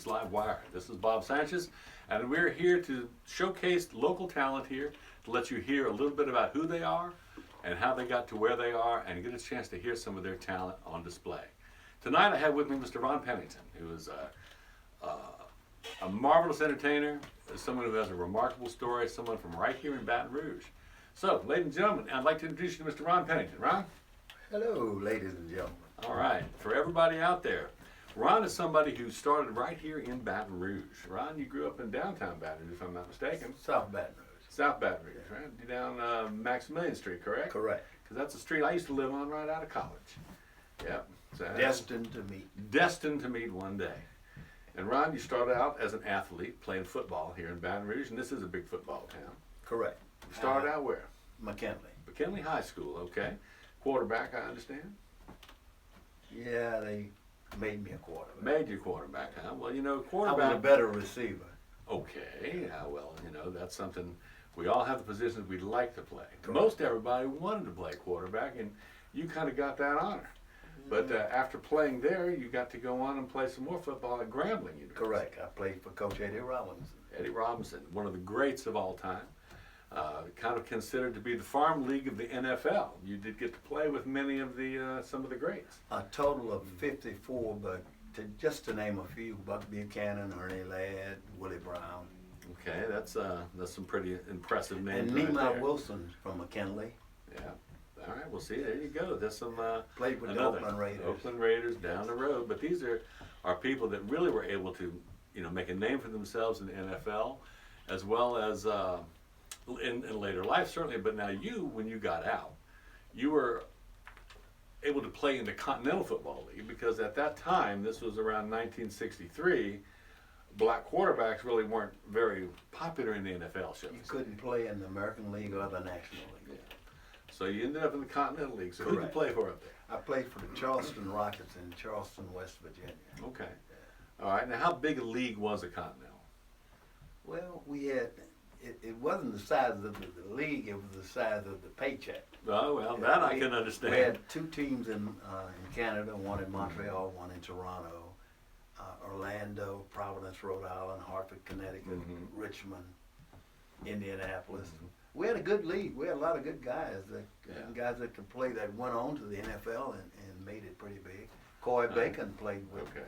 It's LiveWire. This is Bob Sanchez, and we're here to showcase local talent here, to let you hear a little bit about who they are and how they got to where they are, and get a chance to hear some of their talent on display. Tonight I have with me Mr. Ron Pennington, who is a marvelous entertainer, someone who has a remarkable story, someone from right here in Baton Rouge. So, ladies and gentlemen, I'd like to introduce you to Mr. Ron Pennington. Ron? Hello, ladies and gentlemen. All right, for everybody out there, Ron is somebody who started right here in Baton Rouge. Ron, you grew up in downtown Baton Rouge, if I'm not mistaken. South Baton Rouge. South Baton Rouge, right? You're down Maximilian Street, correct? Correct. Because that's the street I used to live on right out of college. Yep. So, Destined to meet. Destined to meet one day. And Ron, you started out as an athlete playing football here in Baton Rouge, and this is a big football town. Correct. You started out where? McKinley. McKinley High School, okay. Quarterback, I understand? Yeah, they made me a quarterback. Made you quarterback, huh? Well, you know, I quarterback. was a better receiver. Okay, yeah, well, you know, that's something, we all have the positions we'd like to play. Correct. Most everybody wanted to play quarterback, and you kind of got that honor. But after playing there, you got to go on and play some more football at Grambling University. Correct. I played for Coach Eddie Robinson. Eddie Robinson, one of the greats of all time. Kind of considered to be the farm league of the NFL. You did get to play with many of the some of the greats. A total of 54, but just to name a few: Buck Buchanan, Ernie Ladd, Willie Brown. Okay, that's some pretty impressive names. And right Nehemiah there. Wilson from McKinley. Yeah. All right. Well, see, there you go. There's some Played with the another Oakland Raiders. Oakland Raiders down the road. But these are people that really were able to, you know, make a name for themselves in the NFL, as well as in later life, certainly. But now you, when you got out, you were able to play in the Continental Football League, because at that time, this was around 1963, black quarterbacks really weren't very popular in the NFL, shall we You say. couldn't play in the American League or the National League. Yeah. So you ended up in the Continental League. So who did you Correct. play for up there? I played for the Charleston Rockets in Charleston, West Virginia. Okay. All right. Now, how big a league was the Continental? Well, we had, it wasn't the size of the league, it was the size of the paycheck. Oh, well, that I can We understand. had two teams in Canada, one in Montreal, one in Toronto, Orlando, Providence, Rhode Island, Hartford, Connecticut, Mhm. Richmond, Indianapolis. We had a good league. We had a lot of good guys that could play, that went on to the NFL and made it pretty big. Coy Bacon played with Okay.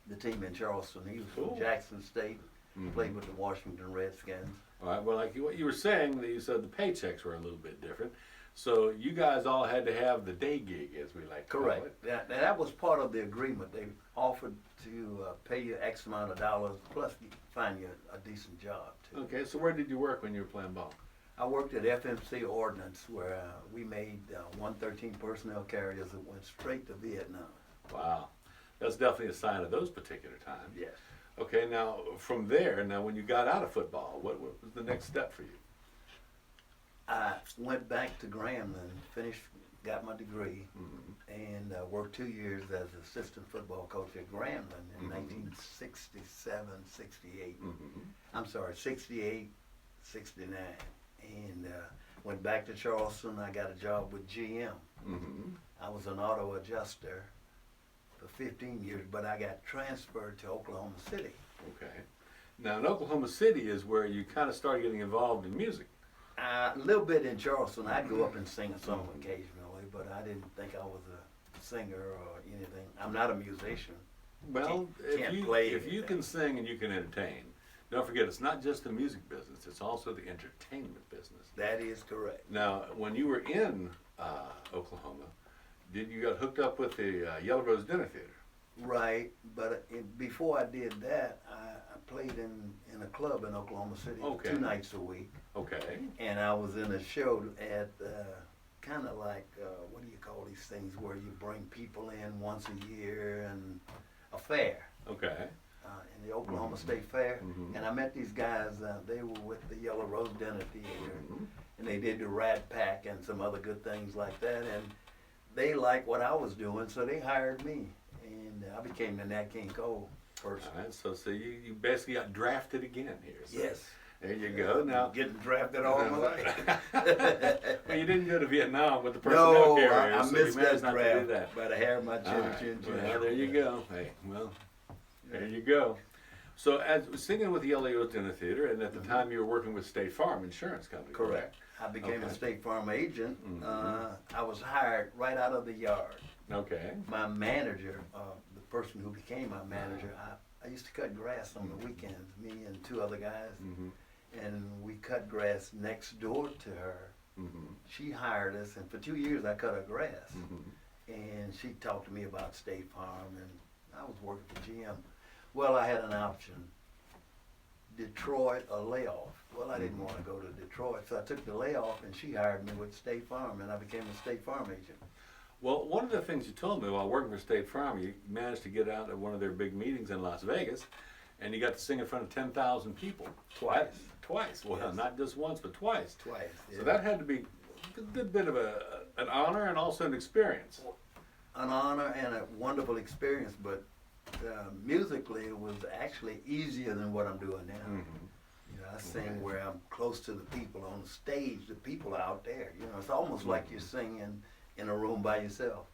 the team in Charleston. He was Cool. from Jackson State. Mhm. Played with the Washington Redskins. All right. Well, like what you were saying, that you said the paychecks were a little bit different. So you guys all had to have the day gig, as we like to call Correct. it. That was part of the agreement. They offered to pay you X amount of dollars plus find you a decent job too. Okay. So where did you work when you were playing ball? I worked at FMC Ordnance, where we made 113 personnel carriers that went straight to Vietnam. Wow. That's definitely a sign of those particular times. Yes. Okay. Now, from there, when you got out of football, what was the next step for you? I went back to Grambling, got my degree, Mhm. and worked 2 years as assistant football coach at Grambling in Mhm. 1967, 68. Mhm. I'm sorry, 68, 69. And went back to Charleston. I got a job with GM. Mhm. I was an auto adjuster for 15 years, but I got transferred to Oklahoma City. Okay. Now, in Oklahoma City is where you kind of started getting involved in music. A little bit in Charleston. I'd go up and sing a song occasionally, but I didn't think I was a singer or anything. I'm not a musician. Well, Can't play if you anything. can sing and you can entertain, don't forget, it's not just the music business, it's also the entertainment business. That is correct. Now, when you were in Oklahoma, you got hooked up with the Yellow Rose Dinner Theater? Right, but before I did that, I played in a club in Oklahoma City Okay. 2 nights a week. Okay. And I was in a show at kind of like, what do you call these things where you bring people in once a year, and a fair Okay. in the Oklahoma State Fair. Mhm. And I met these guys, they were with the Yellow Rose Dinner Theater, Mhm. and they did the Rat Pack and some other good things like that. And they liked what I was doing, so they hired me. And I became the Nat King Cole person. All right, so you basically got drafted again here. So Yes. There you go. Now, Getting drafted all my life. well, you didn't go to Vietnam with the personnel No, carrier, I so missed you managed that not to do draft, that. but I had my All right. chin. Well, there you go. Hey, well, There you go. So, as singing with the LAO Dinner Theater, and at the time you were working with State Farm Insurance Company. Correct. I became a Okay. State Farm agent. I was hired right out of the yard. Okay. My manager, the person who became my manager, I used to cut grass on the weekends, me and two other guys, and we cut grass next door to her. She hired us, and for 2 years I cut her grass. And she talked to me about State Farm, and I was working for GM. Well, I had an option, Detroit or layoff. Well, I didn't want to go to Detroit, so I took the layoff, and she hired me with State Farm, and I became a State Farm agent. Well, one of the things you told me while working for State Farm, you managed to get out at one of their big meetings in Las Vegas, and you got to sing in front of 10,000 people. Twice. Twice. Well, Yes. not just once, but twice. Twice. So that had to be a good bit of an honor and also an experience. An honor and a wonderful experience, but musically it was actually easier than what I'm doing now. You know, I sing where I'm close to the people on the stage. The people are out there. You know, it's almost like you're singing in a room by yourself.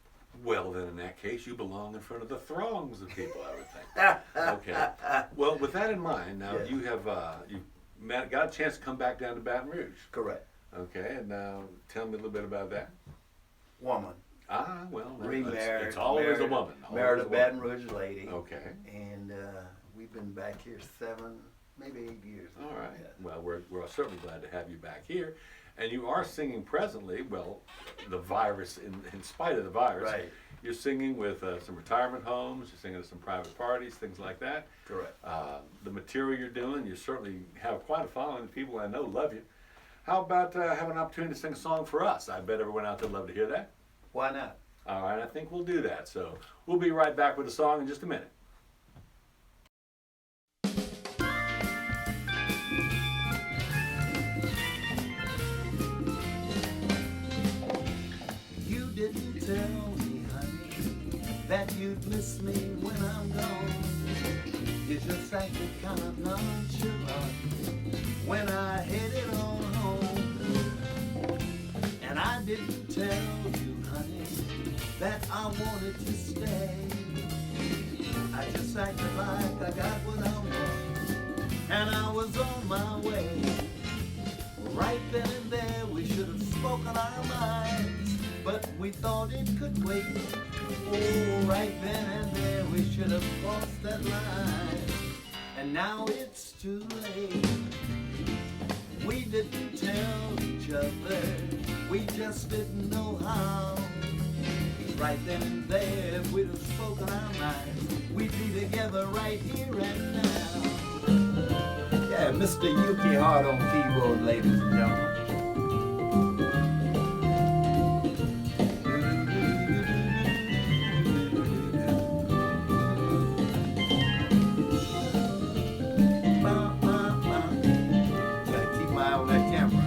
Well, then in that case, you belong in front of the throngs of people, I would think. Okay. Well, with that in mind, now Yes. you have got a chance to come back down to Baton Rouge. Correct. Okay, and now tell me a little bit about that. Woman. Well, Remarried. it's always married, a woman. Married a Always Baton Rouge lady. Okay. And we've been back here 7, maybe 8 years. All right. Yeah. Well, we're certainly glad to have you back here. And you are singing presently, well, the virus, in spite of the virus, Right. you're singing with some retirement homes, you're singing at some private parties, things like that. Correct. The material you're doing, you certainly have quite a following. The people I know love you. How about having an opportunity to sing a song for us? I bet everyone out there would love to hear that. Why not? All right, I think we'll do that. So we'll be right back with the song in just a minute. You didn't tell me, honey, that you'd miss me when I'm gone. You just acted kind of nonchalant when I headed on home. And I didn't tell you, honey, that I wanted to stay. I just acted like I got what I want, and I was on my way. Right then and there we should have spoken our minds, but we thought it could wait. Oh, right then and there we should have crossed that line, and now it's too late. We didn't tell each other, we just didn't know how. Right then and there, if we'd have spoken our minds, we'd be together right here and now. Yeah, Mr. Yuki Hart on keyboard, ladies and gentlemen. Gotta keep my eye on that camera.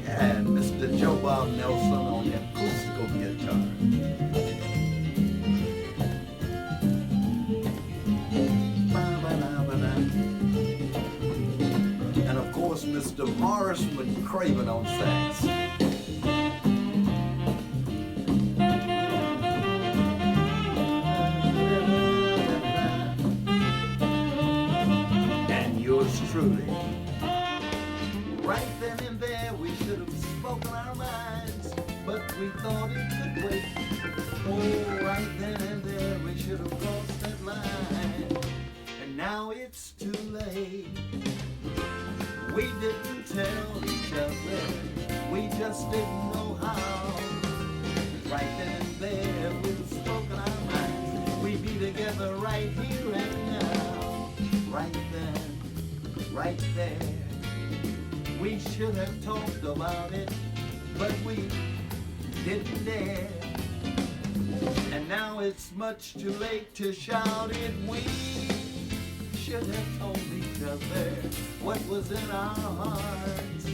And Mr. Joe Bob Nelson on the acoustical guitar. And of course, Mr. Morris McCraven on sax. And yours truly. Right then and there, we should have spoken our minds, but we thought it could wait. Oh, right then and there, we should have crossed that line, and now it's too late. We didn't tell each other, we just didn't know how. Right then and there, we'd have spoken our minds, we'd be together right here and now. Right then, right there. We should have talked about it, but we didn't dare. And now it's much too late to shout it. We should have told each other what was in our hearts.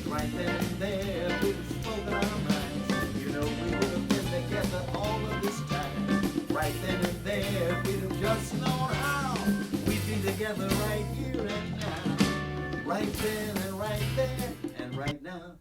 Right then and there, we'd have spoken our minds. You know, we would have been together all of this time. Right then and there, we'd have just known how. We'd be together right here and now. Right then and right there and right now.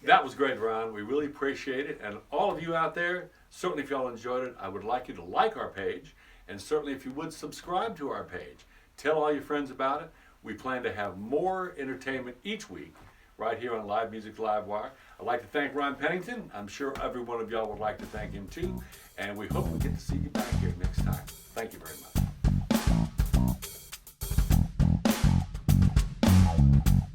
That was great, Ron. We really appreciate it. And all of you out there, certainly if y'all enjoyed it, I would like you to like our page. And certainly if you would subscribe to our page. Tell all your friends about it. We plan to have more entertainment each week right here on Live Music LiveWire. I'd like to thank Ron Pennington. I'm sure every one of y'all would like to thank him too. And we hope we get to see you back here next time. Thank you very much.